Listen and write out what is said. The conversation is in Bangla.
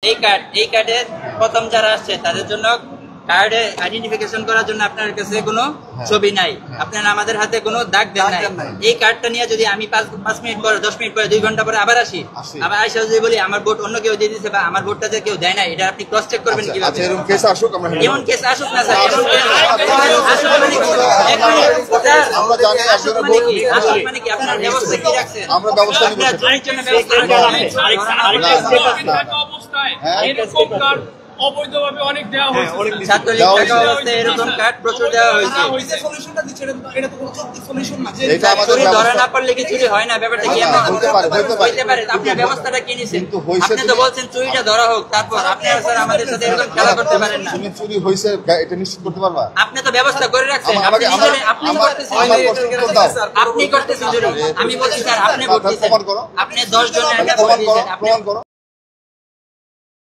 এই কার্ডের প্রথম যারা আসছে তাদের জন্য কার্ডে আইডেন্টিফিকেশন করার জন্য আপনার কাছে কোনো ছবি নাই, আপনারা আমাদের হাতে কোনো দাগ দেন নাই। এই কার্ডটা নিয়ে যদি আমি 5 মিনিট পরে 10 মিনিট পরে 2 ঘন্টা পরে আবার আসি, আবার আইসা যদি বলি আমার ভোট অন্য কেউ দিয়ে দিয়েছে বা আমার ভোটটা যে কেউ দেয় না, এটা আপনি ক্রস চেক করবেন কিভাবে? আচ্ছা, এরকম কেস আসুক, আমরা এমন কেস আসুক না স্যার, আমরা জানি একজনের ভোট আসুক মানে কি আপনার ব্যবস্থা কি রাখছেন? আমরা ব্যবস্থা নিব। আপনার জনের জন্য ব্যবস্থা রাখছেন। অবৈধভাবে অনেক দেওয়া হয়েছে। ছাত্রলীগ থাকা অবস্থায় এরকম কার্ড প্রচুর দেওয়া হয়েছে। এটা আমাদের চুরি ধরা ব্যবস্থা। না পড়লে কি চুরি হয় না? ব্যাপারটা কি এমন? হতে পারে। আপনার ব্যবস্থাটা কি নিছেন? কিন্তু হয়েছে আপনি তো বলছেন চুরিটা ধরা হোক, তারপর আপনারা স্যার আমাদের সাথে এরকম খেলা করতে পারেন না। তুমি চুরি হয়েছে এটা নিশ্চিত করতে পারবা? আপনি তো ব্যবস্থা করে রাখছেন, আমাকে আপনি করতেছেন, আমার প্রশ্ন দাও। আপনি করতেছেন চুরি। আমি বলছি স্যার আপনি ভোট দিয়েছেন, প্রমাণ করো। আপনি 10 জনের একটা ভোট প্রমাণ করো, দিয়েছেন, আপনি প্রমাণ করো।